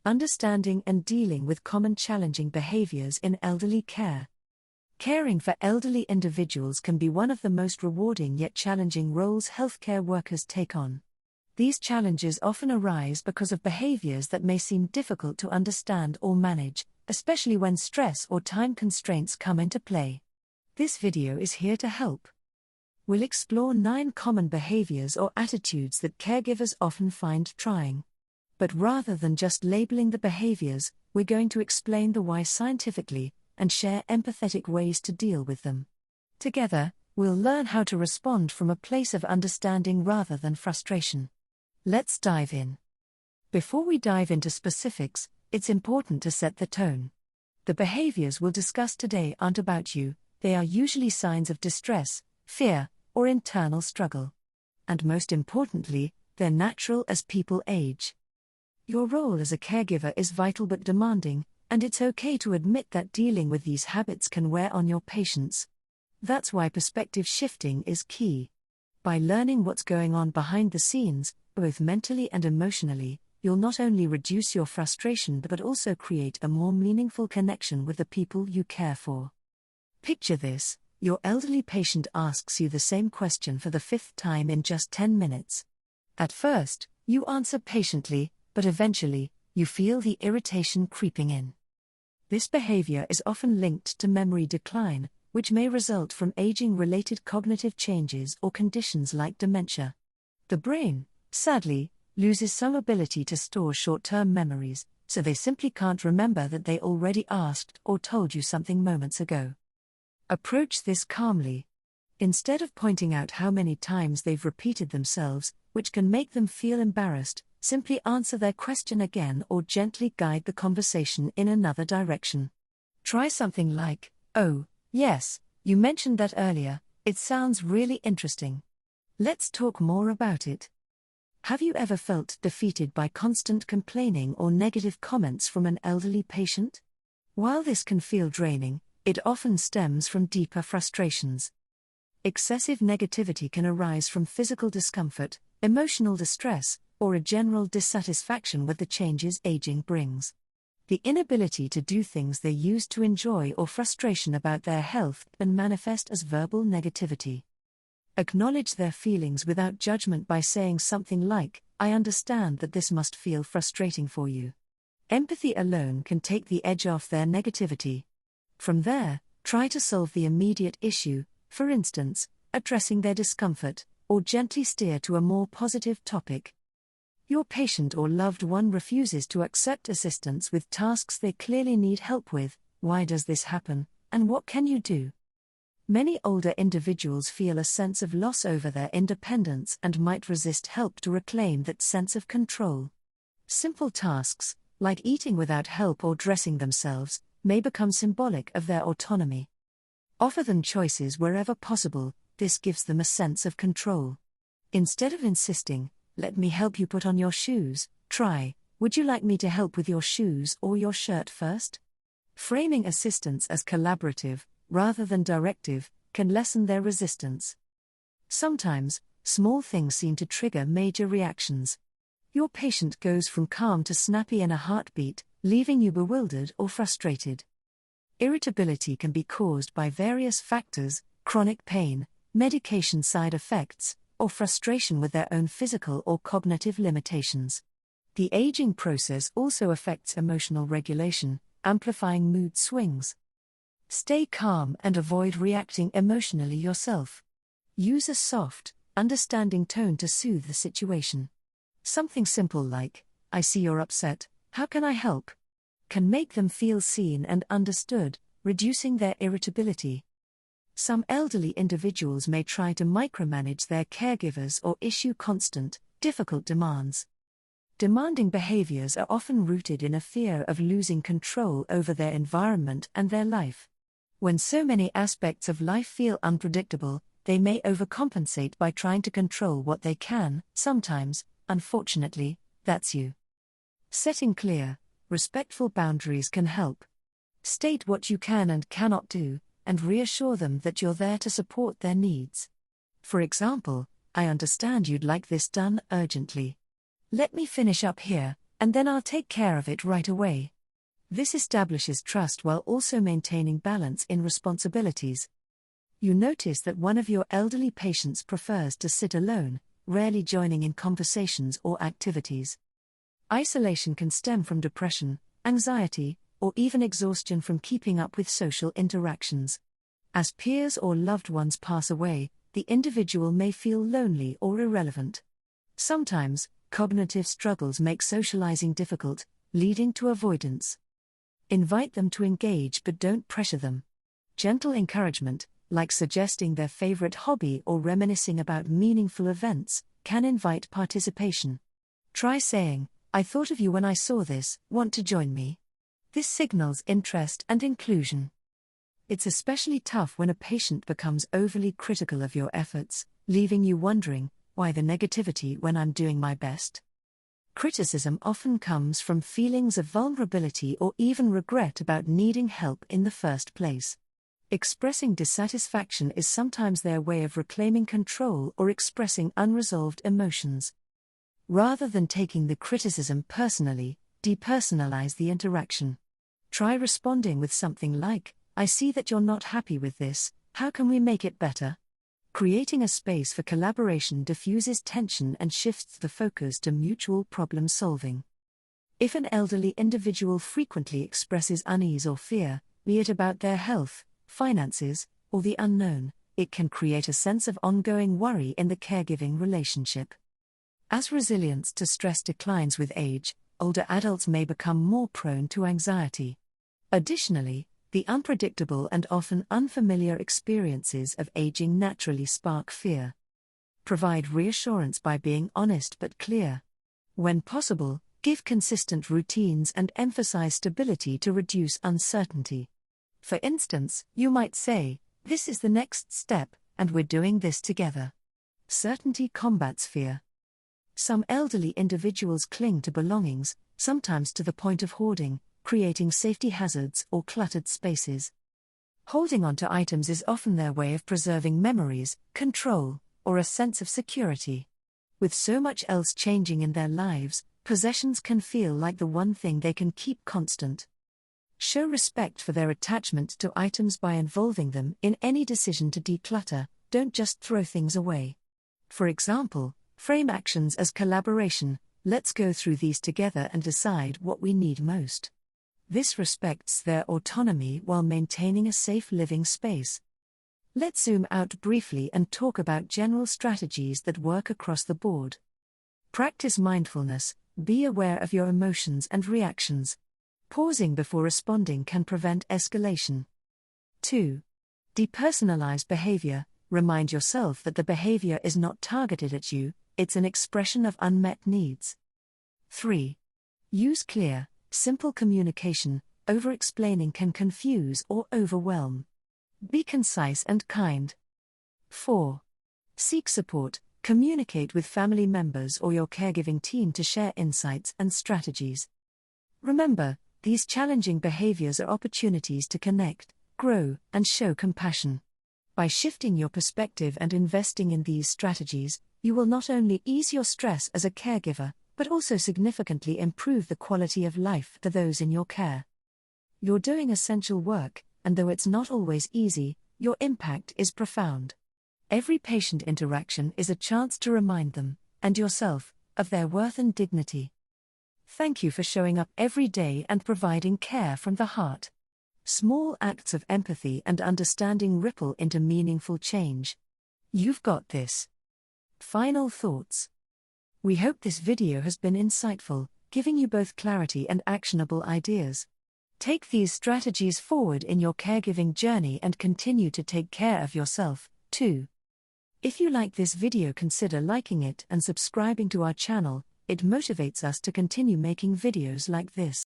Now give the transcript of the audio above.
Understanding and dealing with common challenging behaviors in elderly care. Caring for elderly individuals can be one of the most rewarding yet challenging roles healthcare workers take on. These challenges often arise because of behaviors that may seem difficult to understand or manage, especially when stress or time constraints come into play. This video is here to help. We'll explore 9 common behaviors or attitudes that caregivers often find trying. But rather than just labeling the behaviors, we're going to explain the why scientifically and share empathetic ways to deal with them. Together, we'll learn how to respond from a place of understanding rather than frustration. Let's dive in. Before we dive into specifics, it's important to set the tone. The behaviors we'll discuss today aren't about you, they are usually signs of distress, fear, or internal struggle. And most importantly, they're natural as people age. Your role as a caregiver is vital but demanding, and it's okay to admit that dealing with these habits can wear on your patience. That's why perspective shifting is key. By learning what's going on behind the scenes, both mentally and emotionally, you'll not only reduce your frustration but also create a more meaningful connection with the people you care for. Picture this: your elderly patient asks you the same question for the 5th time in just 10 minutes. At first, you answer patiently, but eventually, you feel the irritation creeping in. This behavior is often linked to memory decline, which may result from aging-related cognitive changes or conditions like dementia. The brain, sadly, loses some ability to store short-term memories, so they simply can't remember that they already asked or told you something moments ago. Approach this calmly. Instead of pointing out how many times they've repeated themselves, which can make them feel embarrassed, simply answer their question again or gently guide the conversation in another direction. Try something like, "Oh, yes, you mentioned that earlier, it sounds really interesting. Let's talk more about it." Have you ever felt defeated by constant complaining or negative comments from an elderly patient? While this can feel draining, it often stems from deeper frustrations. Excessive negativity can arise from physical discomfort, emotional distress, or a general dissatisfaction with the changes aging brings. The inability to do things they used to enjoy or frustration about their health can manifest as verbal negativity. Acknowledge their feelings without judgment by saying something like, "I understand that this must feel frustrating for you." Empathy alone can take the edge off their negativity. From there, try to solve the immediate issue, for instance, addressing their discomfort, or gently steer to a more positive topic. Your patient or loved one refuses to accept assistance with tasks they clearly need help with. Why does this happen, and what can you do? Many older individuals feel a sense of loss over their independence and might resist help to reclaim that sense of control. Simple tasks, like eating without help or dressing themselves, may become symbolic of their autonomy. Offer them choices wherever possible. This gives them a sense of control. Instead of insisting, "Let me help you put on your shoes," try, "Would you like me to help with your shoes or your shirt first?" Framing assistance as collaborative, rather than directive, can lessen their resistance. Sometimes, small things seem to trigger major reactions. Your patient goes from calm to snappy in a heartbeat, leaving you bewildered or frustrated. Irritability can be caused by various factors: chronic pain, medication side effects, or frustration with their own physical or cognitive limitations. The aging process also affects emotional regulation, amplifying mood swings. Stay calm and avoid reacting emotionally yourself. Use a soft, understanding tone to soothe the situation. Something simple like, "I see you're upset, how can I help?" can make them feel seen and understood, reducing their irritability. Some elderly individuals may try to micromanage their caregivers or issue constant, difficult demands. Demanding behaviors are often rooted in a fear of losing control over their environment and their life. When so many aspects of life feel unpredictable, they may overcompensate by trying to control what they can. Sometimes, unfortunately, that's you. Setting clear, respectful boundaries can help. State what you can and cannot do, and reassure them that you're there to support their needs. For example, "I understand you'd like this done urgently. Let me finish up here, and then I'll take care of it right away. This establishes trust while also maintaining balance in responsibilities. You notice that one of your elderly patients prefers to sit alone, rarely joining in conversations or activities. Isolation can stem from depression, anxiety, or even exhaustion from keeping up with social interactions. As peers or loved ones pass away, the individual may feel lonely or irrelevant. Sometimes, cognitive struggles make socializing difficult, leading to avoidance. Invite them to engage but don't pressure them. Gentle encouragement, like suggesting their favorite hobby or reminiscing about meaningful events, can invite participation. Try saying, "I thought of you when I saw this, want to join me?" This signals interest and inclusion. It's especially tough when a patient becomes overly critical of your efforts, leaving you wondering, why the negativity when I'm doing my best? Criticism often comes from feelings of vulnerability or even regret about needing help in the first place. Expressing dissatisfaction is sometimes their way of reclaiming control or expressing unresolved emotions. Rather than taking the criticism personally, depersonalize the interaction. Try responding with something like, "I see that you're not happy with this, how can we make it better?" Creating a space for collaboration diffuses tension and shifts the focus to mutual problem solving. If an elderly individual frequently expresses unease or fear, be it about their health, finances, or the unknown, it can create a sense of ongoing worry in the caregiving relationship. As resilience to stress declines with age, older adults may become more prone to anxiety. Additionally, the unpredictable and often unfamiliar experiences of aging naturally spark fear. Provide reassurance by being honest but clear. When possible, give consistent routines and emphasize stability to reduce uncertainty. For instance, you might say, "This is the next step, and we're doing this together." Certainty combats fear. Some elderly individuals cling to belongings, sometimes to the point of hoarding, creating safety hazards or cluttered spaces. Holding on to items is often their way of preserving memories, control, or a sense of security. With so much else changing in their lives, possessions can feel like the one thing they can keep constant. Show respect for their attachment to items by involving them in any decision to declutter, don't just throw things away. For example, frame actions as collaboration, let's go through these together and decide what we need most. This respects their autonomy while maintaining a safe living space. Let's zoom out briefly and talk about general strategies that work across the board. Practice mindfulness, be aware of your emotions and reactions. Pausing before responding can prevent escalation. 2. Depersonalize behavior, remind yourself that the behavior is not targeted at you, it's an expression of unmet needs. 3. Use clear, simple communication, over-explaining can confuse or overwhelm. Be concise and kind. 4. Seek support, communicate with family members or your caregiving team to share insights and strategies. Remember, these challenging behaviors are opportunities to connect, grow, and show compassion. By shifting your perspective and investing in these strategies, you will not only ease your stress as a caregiver, but also significantly improve the quality of life for those in your care. You're doing essential work, and though it's not always easy, your impact is profound. Every patient interaction is a chance to remind them, and yourself, of their worth and dignity. Thank you for showing up every day and providing care from the heart. Small acts of empathy and understanding ripple into meaningful change. You've got this. Final thoughts. We hope this video has been insightful, giving you both clarity and actionable ideas. Take these strategies forward in your caregiving journey and continue to take care of yourself, too. If you like this video, consider liking it and subscribing to our channel. It motivates us to continue making videos like this.